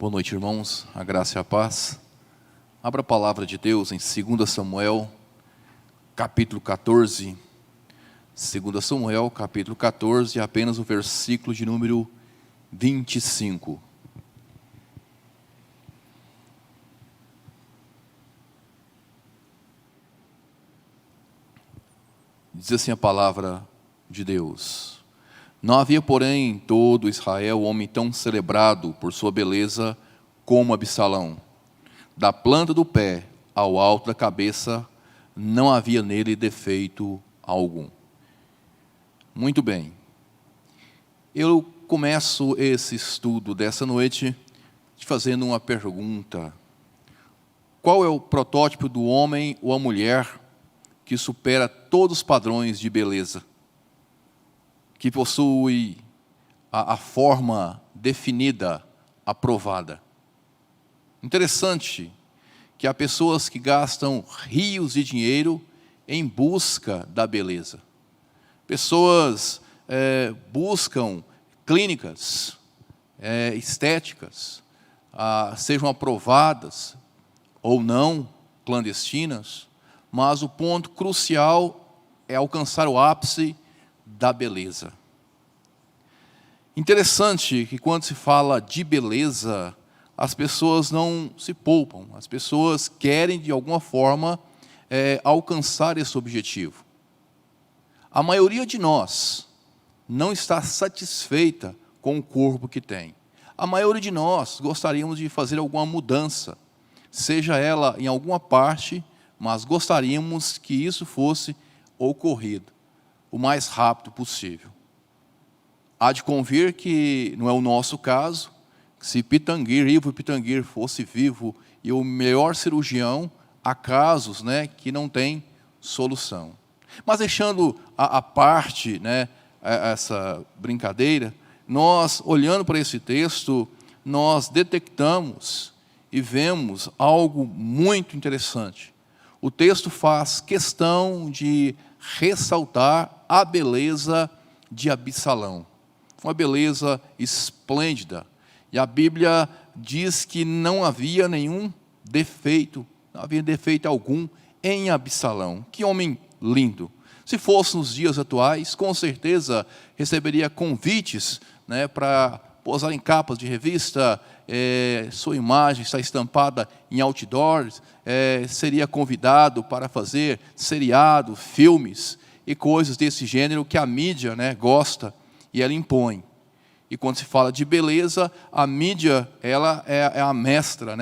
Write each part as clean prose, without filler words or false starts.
Boa noite, irmãos. A graça e a paz. Abra a palavra de Deus em 2 Samuel, capítulo 14. 2 Samuel, capítulo 14, apenas o versículo de número 25. Diz assim a palavra de Deus: Não havia, porém, em todo Israel homem tão celebrado por sua beleza como Absalão. Da planta do pé ao alto da cabeça, não havia nele defeito algum. Muito bem. Eu começo esse estudo dessa noite te fazendo uma pergunta. Qual é o protótipo do homem ou a mulher que supera todos os padrões de beleza? Que possui a forma definida, aprovada. Interessante que há pessoas que gastam rios de dinheiro em busca da beleza. Pessoas buscam clínicas estéticas, sejam aprovadas ou não, clandestinas, mas o ponto crucial é alcançar o ápice da beleza. Interessante que quando se fala de beleza, as pessoas não se poupam, as pessoas querem de alguma forma alcançar esse objetivo. A maioria de nós não está satisfeita com o corpo que tem. A maioria de nós gostaríamos de fazer alguma mudança, seja ela em alguma parte, mas gostaríamos que isso fosse ocorrido o mais rápido possível. Há de convir que não é o nosso caso. Se Ivo Pitangui fosse vivo e o melhor cirurgião, há casos que não tem solução. Mas deixando a parte essa brincadeira, nós, olhando para esse texto, nós detectamos e vemos algo muito interessante. O texto faz questão de ressaltar a beleza de Absalão. Uma beleza esplêndida. E a Bíblia diz que não havia nenhum defeito, não havia defeito algum em Absalão. Que homem lindo. Se fosse nos dias atuais, com certeza receberia convites para posar em capas de revista, sua imagem está estampada em outdoors, seria convidado para fazer seriado, filmes e coisas desse gênero que a mídia gosta e ela impõe. E quando se fala de beleza, a mídia ela é a mestra,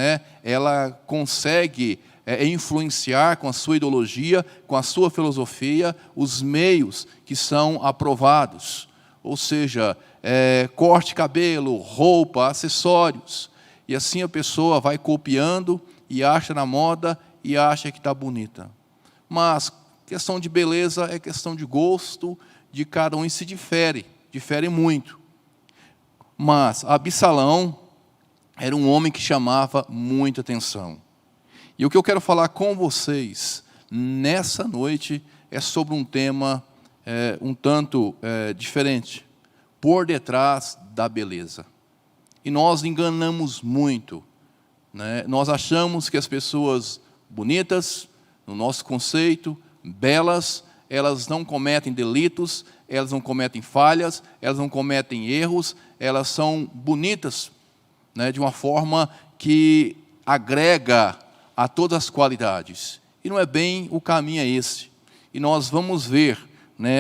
ela consegue influenciar com a sua ideologia, com a sua filosofia, os meios que são aprovados. Ou seja, corte de cabelo, roupa, acessórios. E assim a pessoa vai copiando e acha na moda e acha que está bonita. Mas questão de beleza é questão de gosto, de cada um e se difere muito. Mas Absalão era um homem que chamava muita atenção. E o que eu quero falar com vocês nessa noite é sobre um tema um tanto diferente. Por detrás da beleza. E nós enganamos muito. Nós achamos que as pessoas bonitas, no nosso conceito, belas, elas não cometem delitos, elas não cometem falhas, elas não cometem erros, elas são bonitas de uma forma que agrega a todas as qualidades. E não é bem o caminho esse. E nós vamos ver,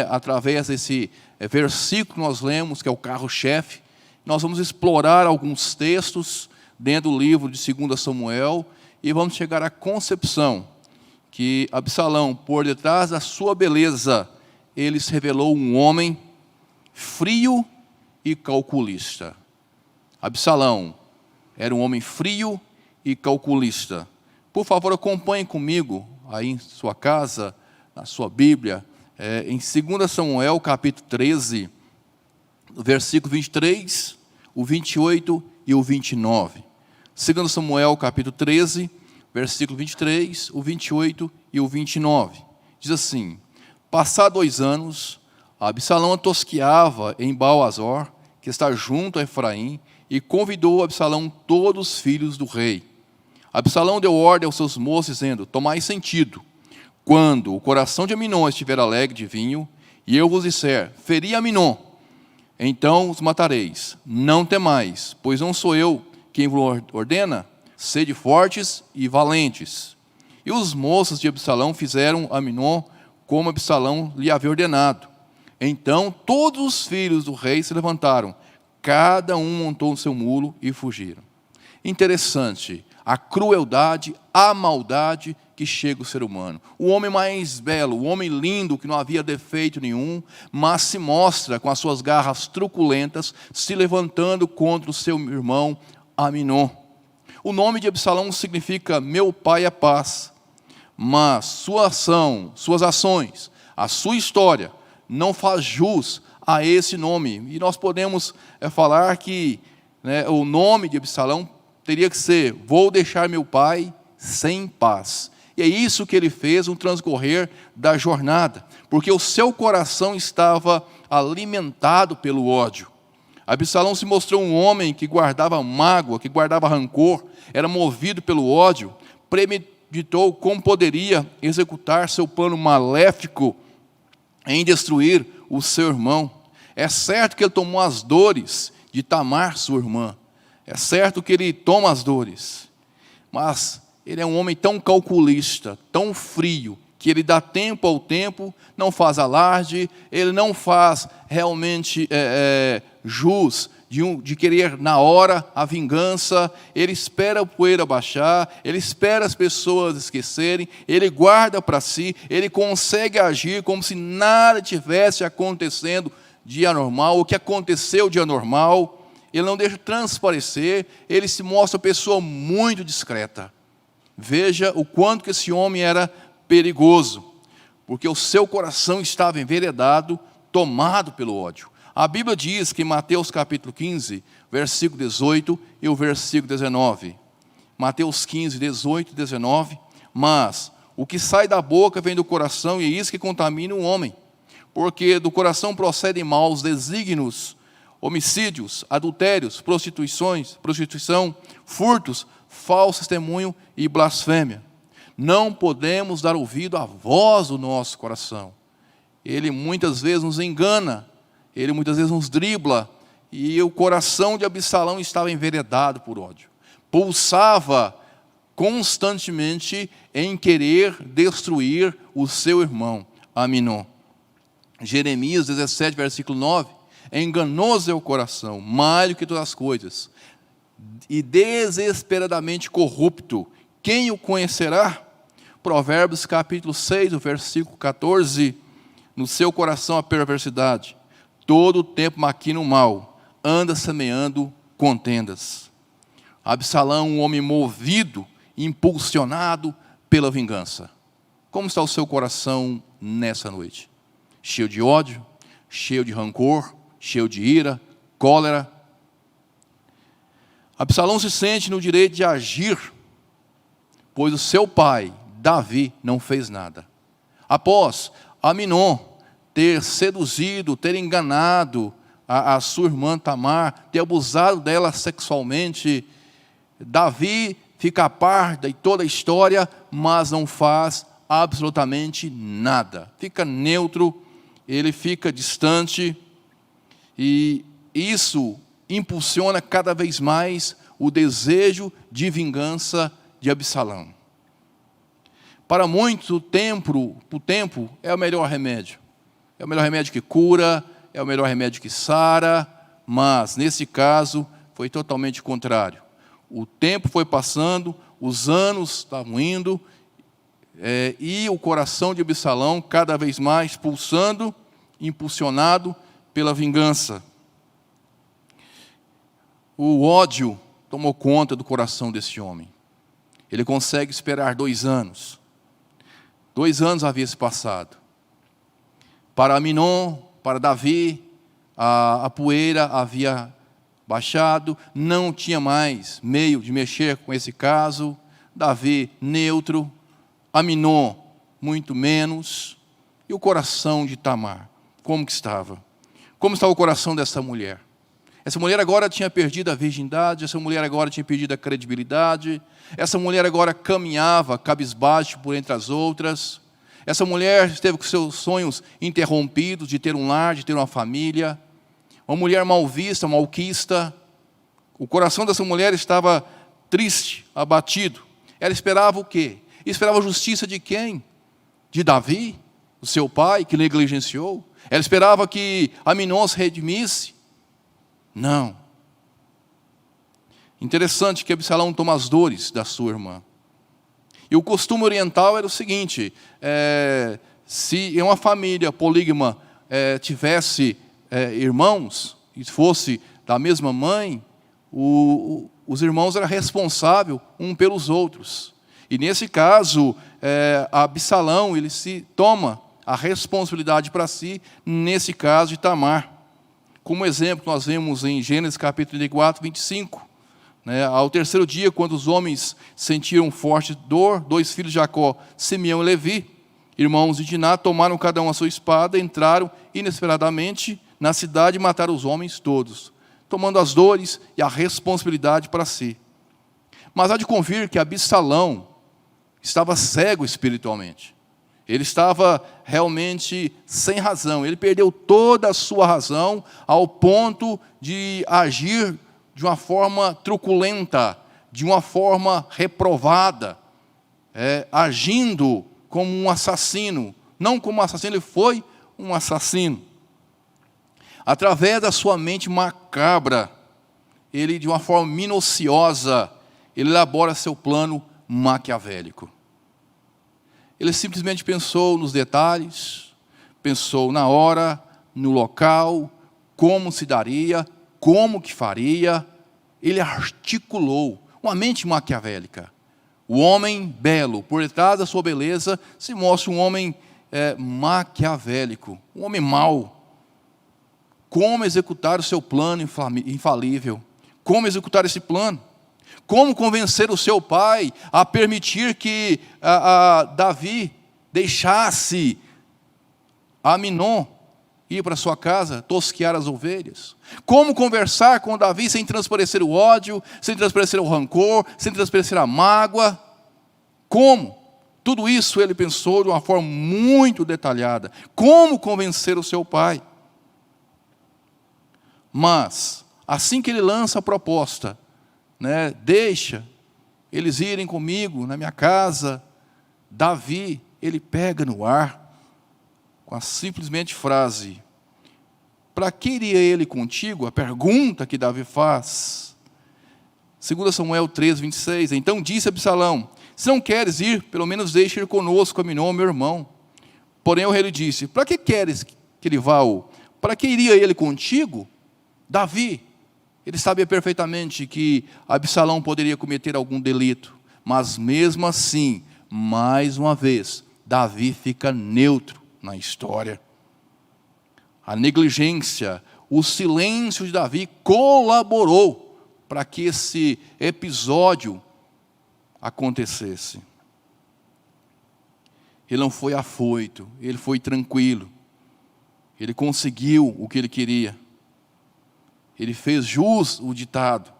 através desse versículo que nós lemos, que é o carro-chefe, nós vamos explorar alguns textos dentro do livro de 2 Samuel e vamos chegar à concepção que Absalão, por detrás da sua beleza, ele se revelou um homem frio e calculista. Absalão era um homem frio e calculista. Por favor, acompanhe comigo aí em sua casa, na sua Bíblia, em 2 Samuel, capítulo 13, versículo 23, o 28 e o 29. 2 Samuel, capítulo 13, versículo 23, o 28 e o 29. Diz assim: Passados 2 anos, Absalão tosqueava em Baal-Azor, que está junto a Efraim, e convidou Absalão todos os filhos do rei. Absalão deu ordem aos seus moços, dizendo: tomai sentido, quando o coração de Aminon estiver alegre de vinho, e eu vos disser: feri Aminon, então os matareis. Não temais, pois não sou eu quem vos ordena, sede fortes e valentes. E os moços de Absalão fizeram a Aminon como Absalão lhe havia ordenado. Então todos os filhos do rei se levantaram, cada um montou o seu mulo e fugiram. Interessante, a crueldade, a maldade que chega ao ser humano. O homem mais belo, o homem lindo, que não havia defeito nenhum, mas se mostra com as suas garras truculentas, se levantando contra o seu irmão Aminon. O nome de Absalão significa meu pai é paz, mas sua ação, suas ações, a sua história não faz jus a esse nome. E nós podemos falar que o nome de Absalão teria que ser: vou deixar meu pai sem paz. E é isso que ele fez no transcorrer da jornada, porque o seu coração estava alimentado pelo ódio. Absalão se mostrou um homem que guardava mágoa, que guardava rancor, era movido pelo ódio, premeditou como poderia executar seu plano maléfico em destruir o seu irmão. É certo que ele tomou as dores de Tamar, sua irmã. É certo que ele toma as dores, mas ele é um homem tão calculista, tão frio, que ele dá tempo ao tempo, não faz alarde, ele não faz realmente jus de querer na hora a vingança, ele espera a poeira baixar, ele espera as pessoas esquecerem, ele guarda para si, ele consegue agir como se nada tivesse acontecendo de anormal, o que aconteceu de anormal. Ele não deixa transparecer, ele se mostra uma pessoa muito discreta. Veja o quanto que esse homem era perigoso, porque o seu coração estava enveredado, tomado pelo ódio. A Bíblia diz que em Mateus capítulo 15, versículo 18 e o versículo 19. Mateus 15, 18 e 19. Mas o que sai da boca vem do coração, e é isso que contamina o homem. Porque do coração procedem maus desígnios, homicídios, adultérios, prostituição, furtos, falso testemunho e blasfêmia. Não podemos dar ouvido à voz do nosso coração. Ele muitas vezes nos engana, ele muitas vezes nos dribla, e o coração de Absalão estava enveredado por ódio. Pulsava constantemente em querer destruir o seu irmão, Aminon. Jeremias 17, versículo 9. Enganoso é o coração, mais do que todas as coisas, e desesperadamente corrupto, quem o conhecerá? Provérbios capítulo 6, versículo 14. No seu coração a perversidade, todo o tempo maquina o mal, anda semeando contendas. Absalão, um homem movido, impulsionado pela vingança. Como está o seu coração nessa noite? Cheio de ódio, cheio de rancor, cheio de ira, cólera. Absalão se sente no direito de agir, pois o seu pai, Davi, não fez nada. Após Aminon ter seduzido, ter enganado a sua irmã Tamar, ter abusado dela sexualmente, Davi fica a par de toda a história, mas não faz absolutamente nada. Fica neutro, ele fica distante, e isso impulsiona cada vez mais o desejo de vingança de Absalão. Para muitos, o tempo é o melhor remédio. É o melhor remédio que cura, é o melhor remédio que sara, mas, nesse caso, foi totalmente contrário. O tempo foi passando, os anos estavam indo, e o coração de Absalão cada vez mais pulsando, impulsionado pela vingança. O ódio tomou conta do coração desse homem. Ele consegue esperar 2 anos. 2 anos havia se passado. Para Aminon, para Davi, a poeira havia baixado, não tinha mais meio de mexer com esse caso. Davi, neutro. Aminon, muito menos. E o coração de Tamar, como que estava? Como estava o coração dessa mulher? Essa mulher agora tinha perdido a virgindade, essa mulher agora tinha perdido a credibilidade, essa mulher agora caminhava cabisbaixo por entre as outras. Essa mulher esteve com seus sonhos interrompidos de ter um lar, de ter uma família. Uma mulher mal vista, malquista. O coração dessa mulher estava triste, abatido. Ela esperava o quê? Esperava a justiça de quem? De Davi, o seu pai, que negligenciou. Ela esperava que Aminon se redimisse. Não. Interessante que Absalão toma as dores da sua irmã. E o costume oriental era o seguinte, se em uma família polígama tivesse irmãos, e fosse da mesma mãe, os irmãos eram responsáveis um pelos outros. E nesse caso, Absalão, ele se toma a responsabilidade para si, nesse caso de Tamar. Como exemplo, nós vemos em Gênesis capítulo 34, 25. Ao terceiro dia, quando os homens sentiram forte dor, 2 filhos de Jacó, Simeão e Levi, irmãos de Diná, tomaram cada um a sua espada, entraram inesperadamente na cidade e mataram os homens todos, tomando as dores e a responsabilidade para si. Mas há de convir que Absalão estava cego espiritualmente. Ele estava realmente sem razão. Ele perdeu toda a sua razão ao ponto de agir de uma forma truculenta, de uma forma reprovada, agindo como um assassino. Não como um assassino, ele foi um assassino. Através da sua mente macabra, ele, de uma forma minuciosa, ele elabora seu plano maquiavélico. Ele simplesmente pensou nos detalhes, pensou na hora, no local, como se daria, como que faria. Ele articulou uma mente maquiavélica. O homem belo, por detrás da sua beleza, se mostra um homem maquiavélico, um homem mau. Como executar o seu plano infalível? Como executar esse plano? Como convencer o seu pai a permitir que Davi deixasse Aminon ir para sua casa, tosquear as ovelhas? Como conversar com Davi sem transparecer o ódio, sem transparecer o rancor, sem transparecer a mágoa? Como? Tudo isso ele pensou de uma forma muito detalhada. Como convencer o seu pai? Mas, assim que ele lança a proposta, deixa eles irem comigo na minha casa, Davi, ele pega no ar com a simplesmente frase: para que iria ele contigo? A pergunta que Davi faz. 2 Samuel 3, 26. Então disse Absalão: se não queres ir, pelo menos deixe ir conosco Aminon, meu irmão. Porém o rei lhe disse: para que queres que ele vá? Para que iria ele contigo? Davi, ele sabia perfeitamente que Absalão poderia cometer algum delito, mas mesmo assim, mais uma vez, Davi fica neutro na história. A negligência, o silêncio de Davi colaborou para que esse episódio acontecesse. Ele não foi afoito, ele foi tranquilo. Ele conseguiu o que ele queria. Ele fez jus o ditado,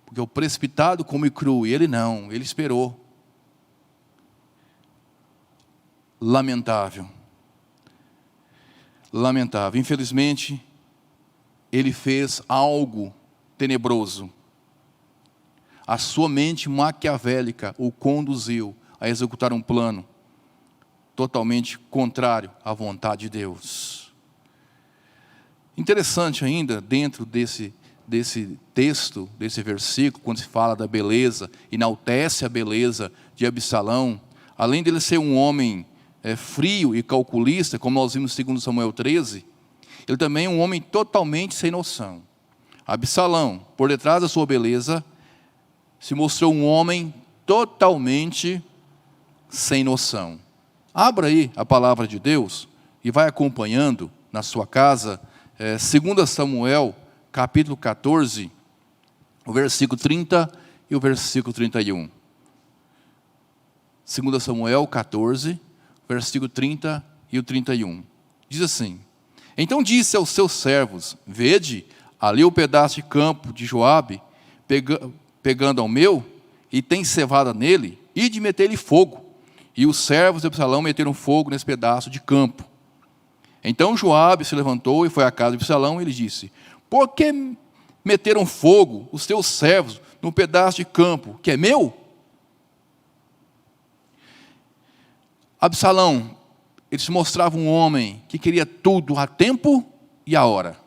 porque o precipitado come cru, e ele não, ele esperou. Lamentável. Lamentável. Infelizmente, ele fez algo tenebroso. A sua mente maquiavélica o conduziu a executar um plano totalmente contrário à vontade de Deus. Interessante ainda, dentro desse texto, desse versículo, quando se fala da beleza, enaltece a beleza de Absalão, além dele ser um homem frio e calculista, como nós vimos em 2 Samuel 13, ele também é um homem totalmente sem noção. Absalão, por detrás da sua beleza, se mostrou um homem totalmente sem noção. Abra aí a palavra de Deus e vai acompanhando na sua casa, 2 Samuel, capítulo 14, o versículo 30 e o versículo 31. 2 Samuel 14, versículo 30 e o 31. Diz assim: então disse aos seus servos: vede, ali o pedaço de campo de Joabe, pegando ao meu, e tem cevada nele, e de meter-lhe fogo. E os servos de Absalão meteram fogo nesse pedaço de campo. Então Joabe se levantou e foi à casa de Absalão e lhe disse: por que meteram fogo os teus servos no pedaço de campo que é meu? Absalão, ele se mostrava um homem que queria tudo a tempo e a hora.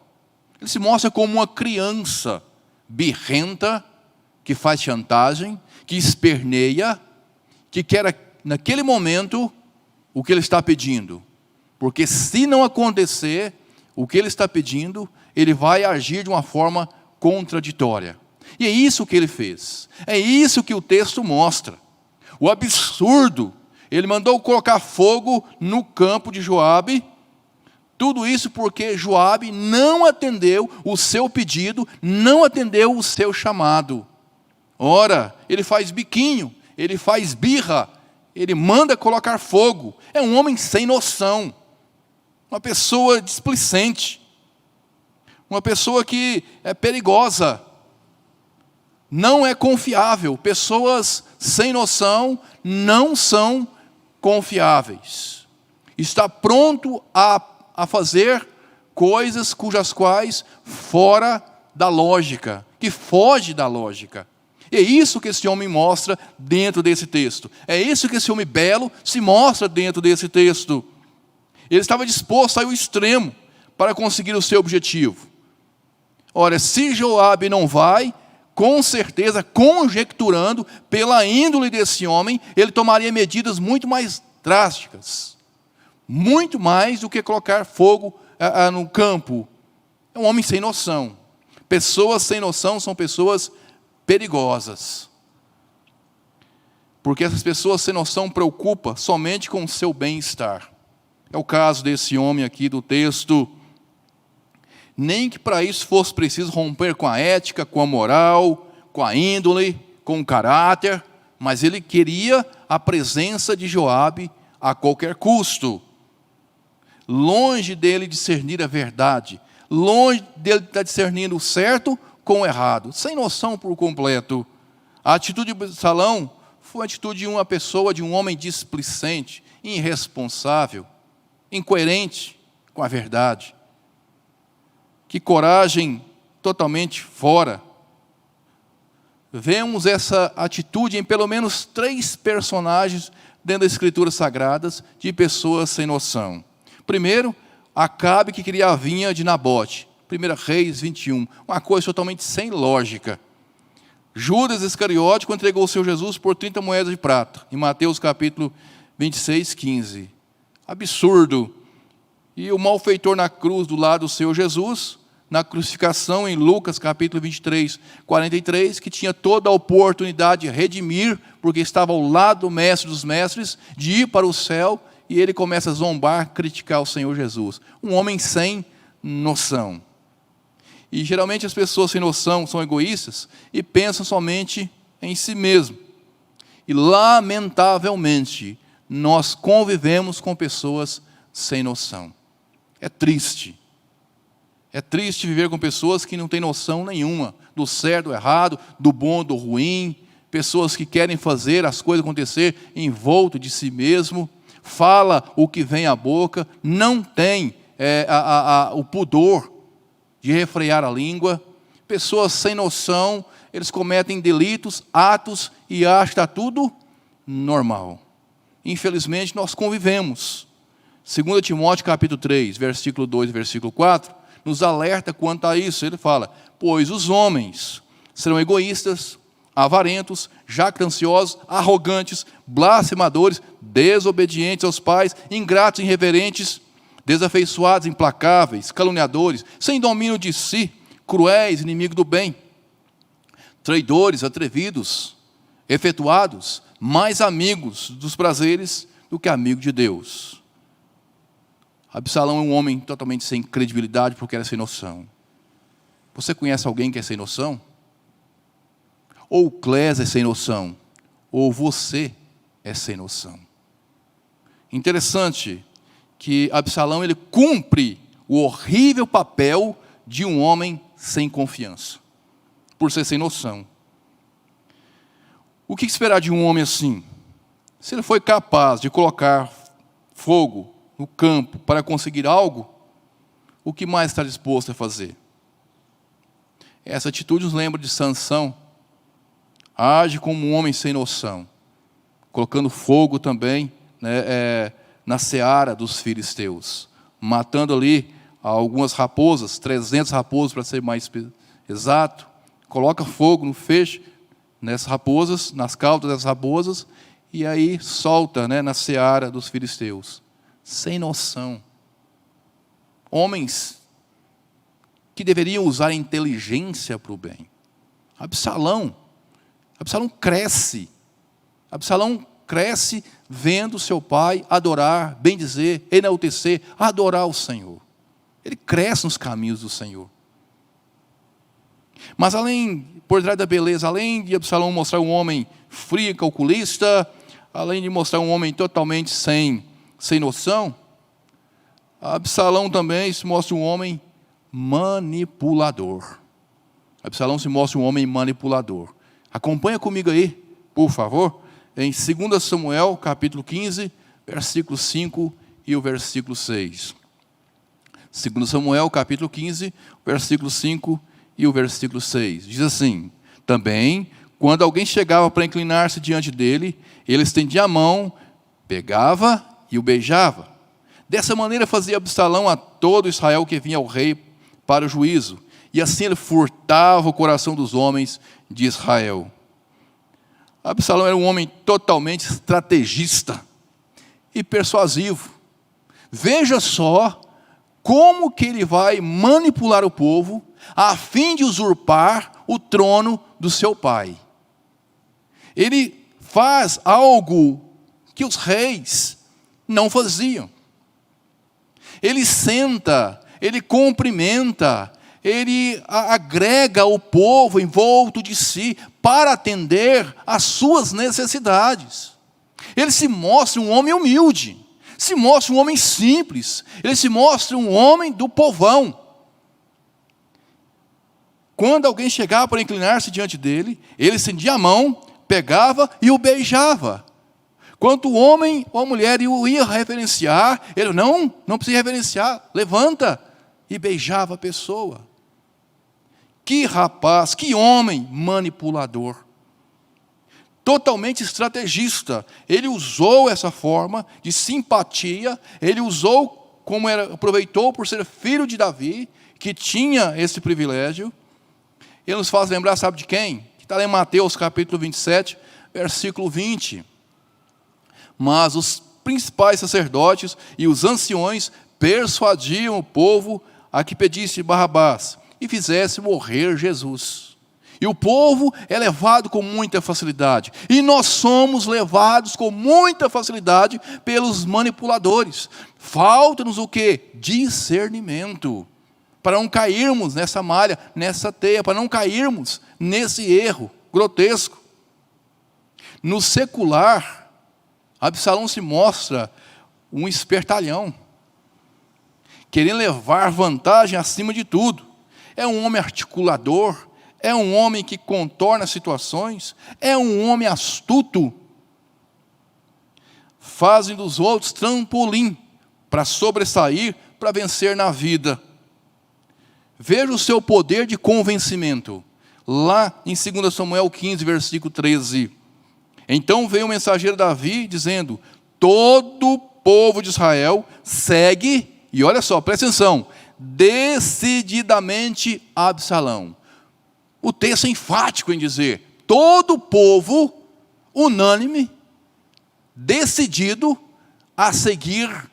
Ele se mostra como uma criança birrenta, que faz chantagem, que esperneia, que quer naquele momento o que ele está pedindo. Porque se não acontecer o que ele está pedindo, ele vai agir de uma forma contraditória. E é isso que ele fez. É isso que o texto mostra. O absurdo. Ele mandou colocar fogo no campo de Joabe. Tudo isso porque Joabe não atendeu o seu pedido, não atendeu o seu chamado. Ora, ele faz biquinho, ele faz birra, ele manda colocar fogo. É um homem sem noção, uma pessoa displicente, uma pessoa que é perigosa, não é confiável. Pessoas sem noção não são confiáveis. Está pronto a fazer coisas cujas quais fora da lógica, que foge da lógica. É isso que esse homem mostra dentro desse texto. É isso que esse homem belo se mostra dentro desse texto. Ele estava disposto a ir ao extremo para conseguir o seu objetivo. Ora, se Joabe não vai, com certeza, conjecturando pela índole desse homem, ele tomaria medidas muito mais drásticas. Muito mais do que colocar fogo no campo. É um homem sem noção. Pessoas sem noção são pessoas perigosas. Porque essas pessoas sem noção preocupam somente com o seu bem-estar. É o caso desse homem aqui do texto. Nem que para isso fosse preciso romper com a ética, com a moral, com a índole, com o caráter, mas ele queria a presença de Joabe a qualquer custo. Longe dele discernir a verdade, longe dele estar discernindo o certo com o errado, sem noção por completo. A atitude de Absalão foi a atitude de uma pessoa, de um homem displicente, irresponsável, incoerente com a verdade. Que coragem totalmente fora. Vemos essa atitude em pelo menos 3 personagens dentro das Escrituras Sagradas de pessoas sem noção. Primeiro, Acabe, que queria a vinha de Nabote. 1 Reis 21. Uma coisa totalmente sem lógica. Judas Iscariote, quando entregou o seu Jesus por 30 moedas de prata. Em Mateus capítulo 26, 15. Absurdo. E o malfeitor na cruz do lado do seu Jesus, na crucificação em Lucas capítulo 23, 43, que tinha toda a oportunidade de redimir, porque estava ao lado do mestre dos mestres, de ir para o céu, e ele começa a zombar, criticar o Senhor Jesus. Um homem sem noção. E geralmente as pessoas sem noção são egoístas e pensam somente em si mesmo. E lamentavelmente, nós convivemos com pessoas sem noção. É triste. É triste viver com pessoas que não têm noção nenhuma do certo, do errado, do bom, do ruim. Pessoas que querem fazer as coisas acontecer envolto de si mesmo. Fala o que vem à boca. Não tem o pudor de refrear a língua. Pessoas sem noção, eles cometem delitos, atos e acham que está tudo normal. Infelizmente, nós convivemos. 2 Timóteo capítulo 3, versículo 2 e versículo 4, nos alerta quanto a isso. Ele fala: pois os homens serão egoístas, avarentos, jactanciosos, arrogantes, blasfemadores, desobedientes aos pais, ingratos, irreverentes, desafeiçoados, implacáveis, caluniadores, sem domínio de si, cruéis, inimigos do bem, traidores, atrevidos, efetuados, mais amigos dos prazeres do que amigo de Deus. Absalão é um homem totalmente sem credibilidade porque era sem noção. Você conhece alguém que é sem noção? Ou o Clésio é sem noção, ou você é sem noção. Interessante que Absalão ele cumpre o horrível papel de um homem sem confiança, por ser sem noção. O que esperar de um homem assim? Se ele foi capaz de colocar fogo no campo para conseguir algo, o que mais está disposto a fazer? Essa atitude nos lembra de Sansão. Age como um homem sem noção, colocando fogo também, na seara dos filisteus, matando ali algumas raposas, 300 raposas para ser mais exato, coloca fogo no feixe, nessas raposas, nas caudas das raposas, e aí solta, na seara dos filisteus. Sem noção. Homens que deveriam usar a inteligência para o bem. Absalão cresce. Absalão cresce vendo seu pai adorar, bendizer, enaltecer, adorar o Senhor. Ele cresce nos caminhos do Senhor. Mas por trás da beleza, além de Absalão mostrar um homem frio e calculista, além de mostrar um homem totalmente sem noção, Absalão também se mostra um homem manipulador. Absalão se mostra um homem manipulador. Acompanha comigo aí, por favor, em 2 Samuel, capítulo 15, versículo 5 e o versículo 6. 2 Samuel, capítulo 15, versículo 5 e o versículo 6. Diz assim: também, quando alguém chegava para inclinar-se diante dele, ele estendia a mão, pegava e o beijava. Dessa maneira fazia Absalão a todo Israel que vinha ao rei para o juízo. E assim ele furtava o coração dos homens de Israel. Absalão era um homem totalmente estrategista e persuasivo. Veja só como que ele vai manipular o povo a fim de usurpar o trono do seu pai. Ele faz algo que os reis não faziam. Ele senta, ele cumprimenta, ele agrega o povo em volta de si para atender às suas necessidades. Ele se mostra um homem humilde, se mostra um homem simples, ele se mostra um homem do povão. Quando alguém chegava para inclinar-se diante dele, ele estendia a mão, pegava e o beijava. Quando o homem ou a mulher o ia reverenciar, ele não precisa reverenciar, levanta e beijava a pessoa. Que rapaz, que homem manipulador. Totalmente estrategista. Ele usou essa forma de simpatia, ele usou aproveitou por ser filho de Davi, que tinha esse privilégio. Ele nos faz lembrar, sabe de quem? Que está lá em Mateus capítulo 27, versículo 20. Mas os principais sacerdotes e os anciões persuadiam o povo a que pedisse Barrabás e fizesse morrer Jesus. E o povo é levado com muita facilidade. E nós somos levados com muita facilidade pelos manipuladores. Falta-nos o quê? Discernimento. Para não cairmos nessa malha, nessa teia, para não cairmos nesse erro grotesco. No secular, Absalão se mostra um espertalhão, querendo levar vantagem acima de tudo. É um homem articulador, é um homem que contorna situações, é um homem astuto. Fazem dos outros trampolim para sobressair, para vencer na vida. Veja o seu poder de convencimento. Lá em 2 Samuel 15, versículo 13. Então veio o mensageiro Davi dizendo: todo o povo de Israel segue, e olha só, presta atenção, decididamente Absalão. O texto é enfático em dizer, todo o povo unânime, decidido a seguir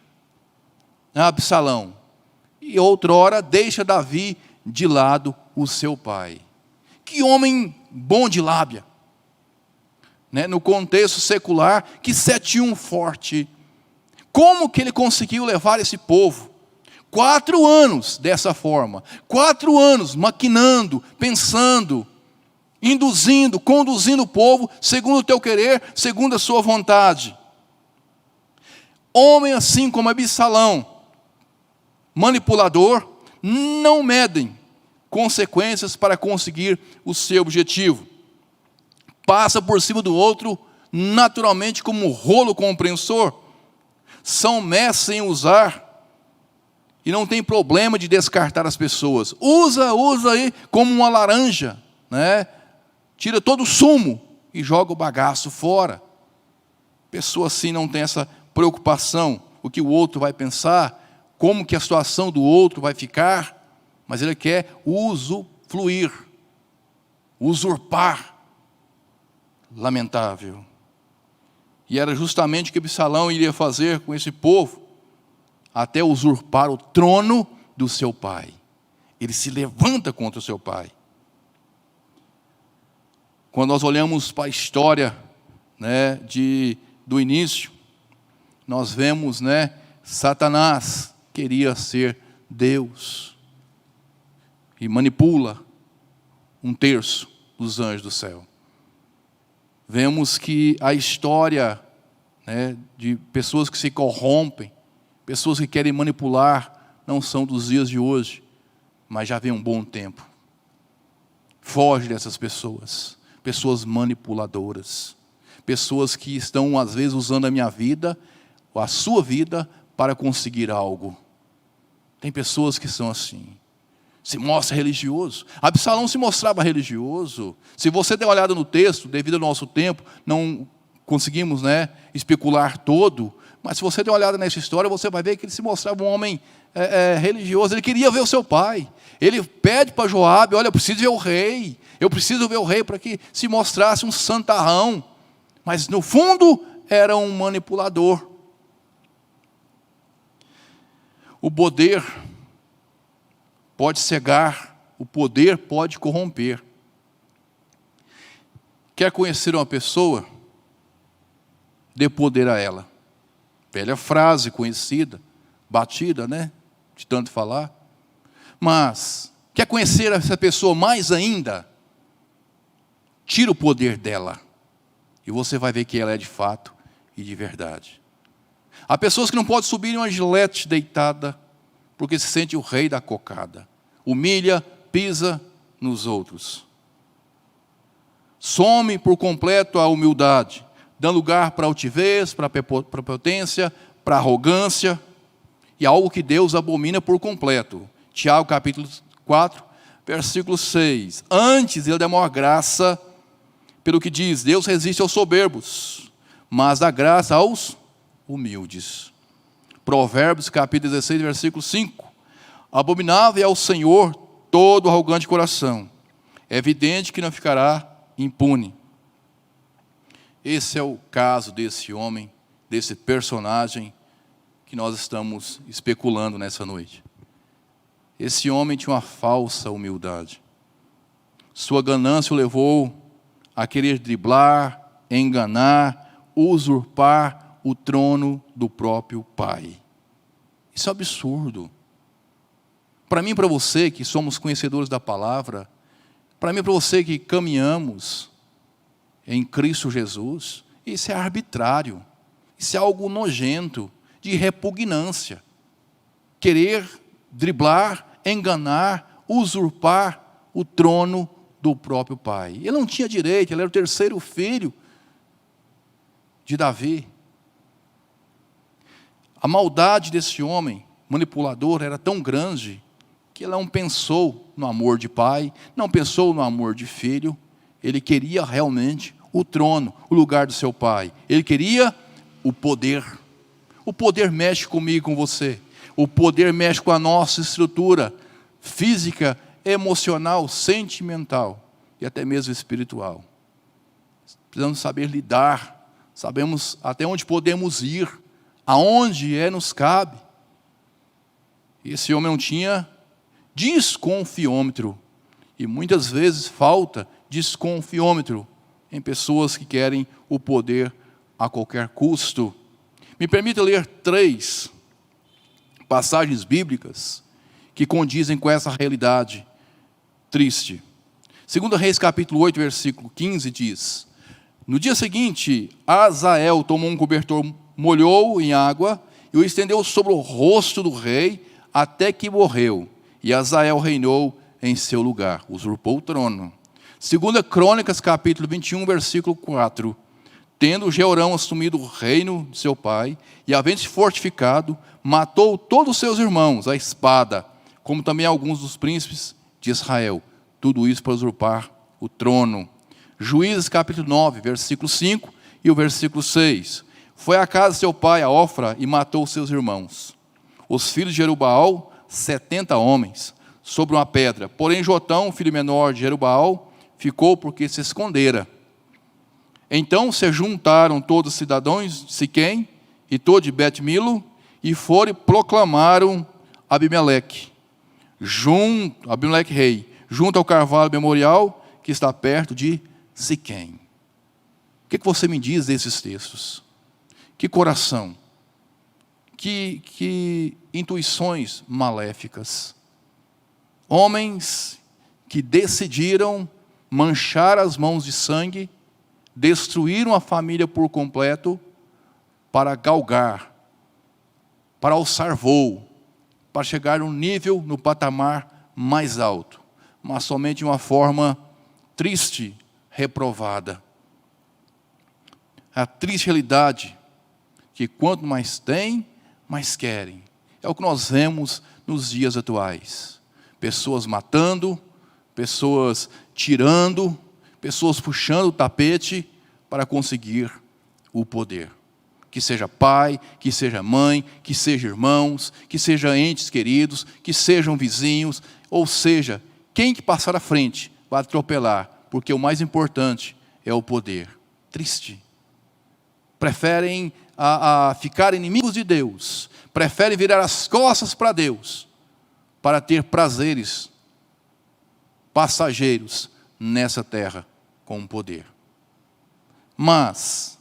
Absalão. E outrora deixa Davi de lado o seu pai. Que homem bom de lábia. No contexto secular, que 7-1 forte. Como que ele conseguiu levar esse povo? 4 anos dessa forma. 4 anos maquinando, pensando, induzindo, conduzindo o povo segundo o teu querer, segundo a sua vontade. Homem assim como Absalão, manipulador, não medem consequências para conseguir o seu objetivo. Passa por cima do outro naturalmente como um rolo compressor. São mestres em usar e não tem problema de descartar as pessoas. Usa aí como uma laranja, né? Tira todo o sumo e joga o bagaço fora. Pessoa assim não tem essa preocupação, o que o outro vai pensar, como que a situação do outro vai ficar, mas ele quer usufruir, usurpar. Lamentável. E era justamente o que Absalão iria fazer com esse povo, até usurpar o trono do seu pai. Ele se levanta contra o seu pai. Quando nós olhamos para a história, né, do início, nós vemos, né, Satanás queria ser Deus e manipula 1/3 dos anjos do céu. Vemos que a história, né, de pessoas que se corrompem, pessoas que querem manipular, não são dos dias de hoje, mas já vem um bom tempo. Foge dessas pessoas, pessoas manipuladoras, pessoas que estão às vezes usando a minha vida, ou a sua vida, para conseguir algo. Tem pessoas que são assim. Se mostra religioso. Absalão se mostrava religioso. Se você der uma olhada no texto, devido ao nosso tempo, não conseguimos, né, especular todo, mas se você der uma olhada nessa história, você vai ver que ele se mostrava um homem religioso. Ele queria ver o seu pai. Ele pede para Joabe: olha, eu preciso ver o rei. Eu preciso ver o rei para que se mostrasse um santarrão. Mas no fundo era um manipulador. O poder pode cegar, o poder pode corromper. Quer conhecer uma pessoa? Dê poder a ela. Velha frase conhecida, batida, né? De tanto falar. Mas, quer conhecer essa pessoa mais ainda? Tira o poder dela. E você vai ver que ela é de fato e de verdade. Há pessoas que não podem subir em uma gilete deitada, porque se sente o rei da cocada. Humilha, pisa nos outros. Some por completo a humildade, dando lugar para a altivez, para a prepotência, para a arrogância, e algo que Deus abomina por completo. Tiago capítulo 4, versículo 6. Antes ele dá maior graça, pelo que diz: Deus resiste aos soberbos, mas dá graça aos humildes. Provérbios capítulo 16, versículo 5. Abominável é ao Senhor todo arrogante coração. É evidente que não ficará impune. Esse é o caso desse homem, desse personagem que nós estamos especulando nessa noite. Esse homem tinha uma falsa humildade. Sua ganância o levou a querer driblar, enganar, usurpar o trono do próprio pai. Isso é absurdo. Para mim e para você que somos conhecedores da palavra, para mim e para você que caminhamos em Cristo Jesus, isso é arbitrário, isso é algo nojento, de repugnância. Querer driblar, enganar, usurpar o trono do próprio pai. Ele não tinha direito, ele era o terceiro filho de Davi. A maldade desse homem manipulador era tão grande que ele não pensou no amor de pai, não pensou no amor de filho. Ele queria realmente o trono, o lugar do seu pai. Ele queria o poder. O poder mexe comigo e com você. O poder mexe com a nossa estrutura física, emocional, sentimental e até mesmo espiritual. Precisamos saber lidar, sabemos até onde podemos ir, aonde nos cabe. Esse homem não tinha desconfiômetro, e muitas vezes falta desconfiômetro em pessoas que querem o poder a qualquer custo. Me permita ler 3 passagens bíblicas que condizem com essa realidade triste. 2 Reis capítulo 8, versículo 15 diz: no dia seguinte, Azael tomou um cobertor, molhou em água e o estendeu sobre o rosto do rei até que morreu. E Azael reinou em seu lugar, usurpou o trono. 2 Crônicas, capítulo 21, versículo 4. Tendo Jeorão assumido o reino de seu pai, e havendo se fortificado, matou todos os seus irmãos à espada, como também alguns dos príncipes de Israel. Tudo isso para usurpar o trono. Juízes, capítulo 9, versículo 5 e o versículo 6. Foi à casa de seu pai, a Ofra, e matou os seus irmãos. Os filhos de Jerubaal, 70 homens, sobre uma pedra. Porém, Jotão, filho menor de Jerubaal, ficou porque se escondera. Então se juntaram todos os cidadãos de Siquém e todo de Bet-Milo, e foram e proclamaram Abimeleque rei, junto ao carvalho memorial que está perto de Siquém. O que você me diz desses textos? Que coração, que intuições maléficas. Homens que decidiram manchar as mãos de sangue, destruíram a família por completo para galgar, para alçar voo, para chegar no nível, no patamar mais alto, mas somente de uma forma triste, reprovada. A triste realidade que quanto mais têm, mais querem. É o que nós vemos nos dias atuais. Pessoas matando, pessoas tirando, pessoas puxando o tapete para conseguir o poder. Que seja pai, que seja mãe, que seja irmãos, que sejam entes queridos, que sejam vizinhos, ou seja, quem que passar à frente vai atropelar, porque o mais importante é o poder. Triste. Preferem ficar inimigos de Deus, preferem virar as costas para Deus, para ter prazeres passageiros nessa terra com o poder. Mas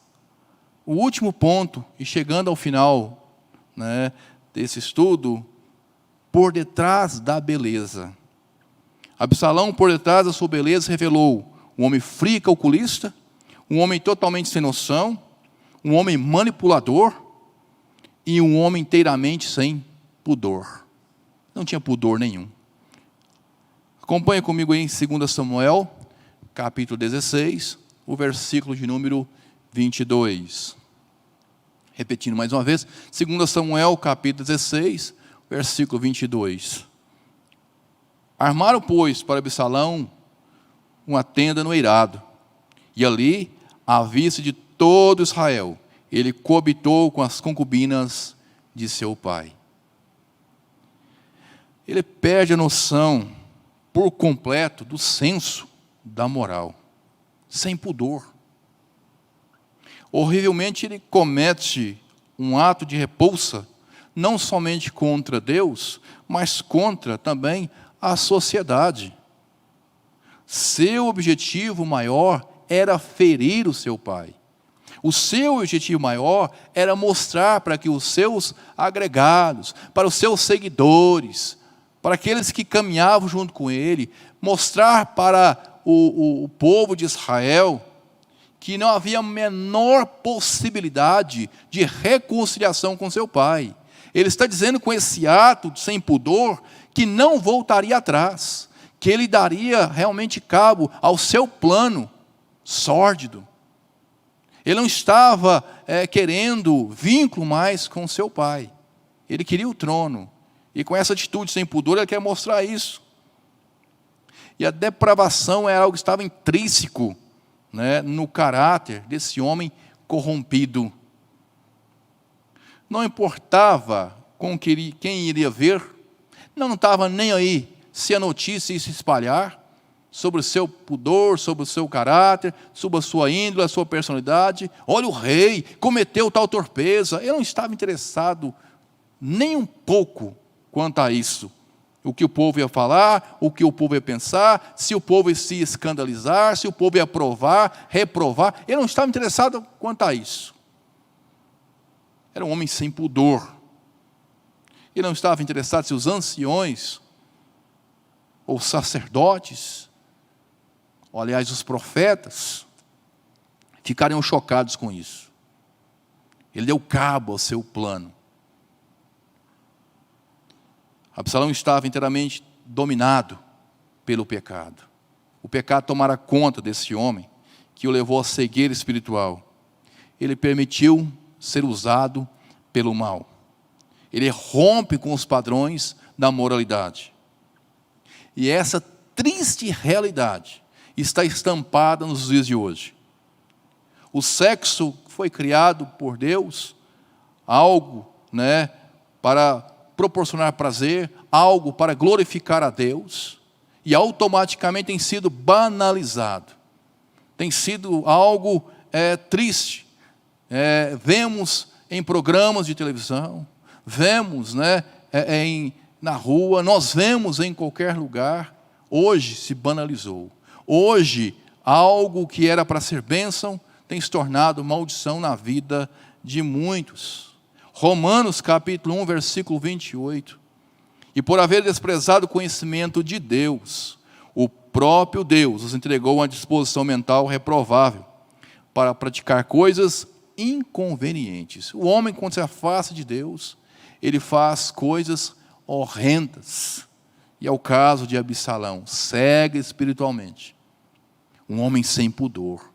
o último ponto, e chegando ao final, né, desse estudo, por detrás da beleza. Absalão, por detrás da sua beleza, revelou um homem frio e calculista, um homem totalmente sem noção, um homem manipulador e um homem inteiramente sem pudor. Não tinha pudor nenhum. Acompanhe comigo aí em 2 Samuel, capítulo 16, o versículo de número 22. Repetindo mais uma vez, 2 Samuel, capítulo 16, versículo 22. Armaram, pois, para Absalão uma tenda no eirado, e ali, à vista de todo Israel, ele coabitou com as concubinas de seu pai. Ele perde a noção por completo do senso da moral, sem pudor. Horrivelmente ele comete um ato de repulsa, não somente contra Deus, mas contra também a sociedade. Seu objetivo maior era ferir o seu pai. O seu objetivo maior era mostrar para que os seus agregados, para os seus seguidores, para aqueles que caminhavam junto com ele, mostrar para o povo de Israel que não havia a menor possibilidade de reconciliação com seu pai. Ele está dizendo com esse ato sem pudor que não voltaria atrás, que ele daria realmente cabo ao seu plano sórdido. Ele não estava querendo vínculo mais com seu pai. Ele queria o trono. E com essa atitude sem pudor, ele quer mostrar isso. E a depravação era algo que estava intrínseco, né, no caráter desse homem corrompido. Não importava com quem iria ver, não estava nem aí se a notícia ia se espalhar sobre o seu pudor, sobre o seu caráter, sobre a sua índole, a sua personalidade. Olha, o rei cometeu tal torpeza. Ele não estava interessado nem um pouco quanto a isso. O que o povo ia falar, o que o povo ia pensar, se o povo ia se escandalizar, se o povo ia aprovar, reprovar. Ele não estava interessado quanto a isso. Era um homem sem pudor. Ele não estava interessado se os anciões, ou sacerdotes, ou aliás os profetas, ficariam chocados com isso. Ele deu cabo ao seu plano. Absalão estava inteiramente dominado pelo pecado. O pecado tomara conta desse homem, que o levou à cegueira espiritual. Ele permitiu ser usado pelo mal. Ele rompe com os padrões da moralidade. E essa triste realidade está estampada nos dias de hoje. O sexo foi criado por Deus, algo, para proporcionar prazer, algo para glorificar a Deus, e automaticamente tem sido banalizado. Tem sido algo triste. Vemos em programas de televisão, vemos na rua, nós vemos em qualquer lugar. Hoje se banalizou. Hoje, algo que era para ser bênção tem se tornado maldição na vida de muitos. Romanos capítulo 1, versículo 28. E por haver desprezado o conhecimento de Deus, o próprio Deus os entregou a uma disposição mental reprovável para praticar coisas inconvenientes. O homem, quando se afasta de Deus, ele faz coisas horrendas. E é o caso de Absalão, cega espiritualmente. Um homem sem pudor.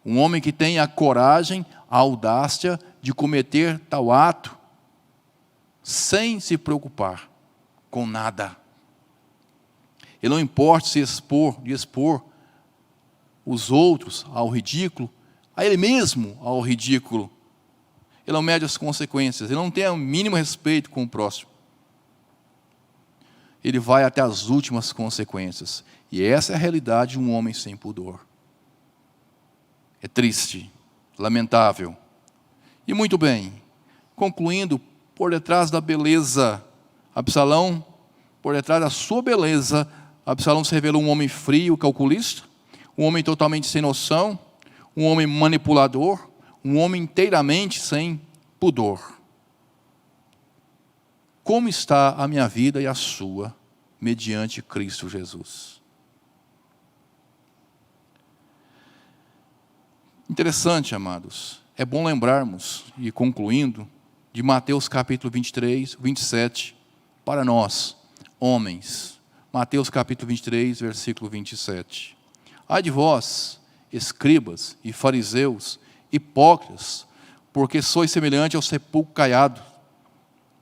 Um homem que tem a coragem, a audácia de cometer tal ato, sem se preocupar com nada. Ele não importa se expor os outros ao ridículo, a ele mesmo ao ridículo. Ele não mede as consequências, ele não tem o mínimo respeito com o próximo. Ele vai até as últimas consequências. E essa é a realidade de um homem sem pudor. É triste, lamentável. E muito bem, concluindo, por detrás da beleza, Absalão, por detrás da sua beleza, Absalão se revelou um homem frio, calculista, um homem totalmente sem noção, um homem manipulador, um homem inteiramente sem pudor. Como está a minha vida e a sua, mediante Cristo Jesus? Interessante, amados. É bom lembrarmos, e concluindo, de Mateus capítulo 23, 27, para nós, homens. Mateus capítulo 23, versículo 27. Ai de vós, escribas e fariseus, hipócritas, porque sois semelhante ao sepulcro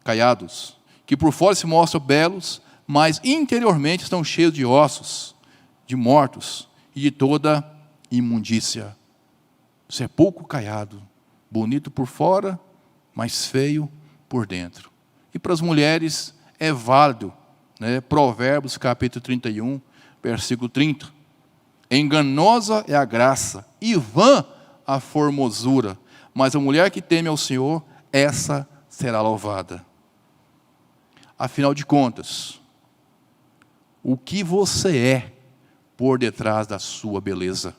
caiados, que por fora se mostram belos, mas interiormente estão cheios de ossos, de mortos e de toda imundícia. Sepulcro caiado, bonito por fora, mas feio por dentro. E para as mulheres é válido, Provérbios capítulo 31, versículo 30. Enganosa é a graça, e vã a formosura, mas a mulher que teme ao Senhor, essa será louvada. Afinal de contas, o que você é por detrás da sua beleza?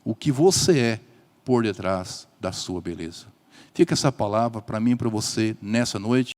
O que você é por detrás da sua beleza? Fica essa palavra para mim e para você nessa noite.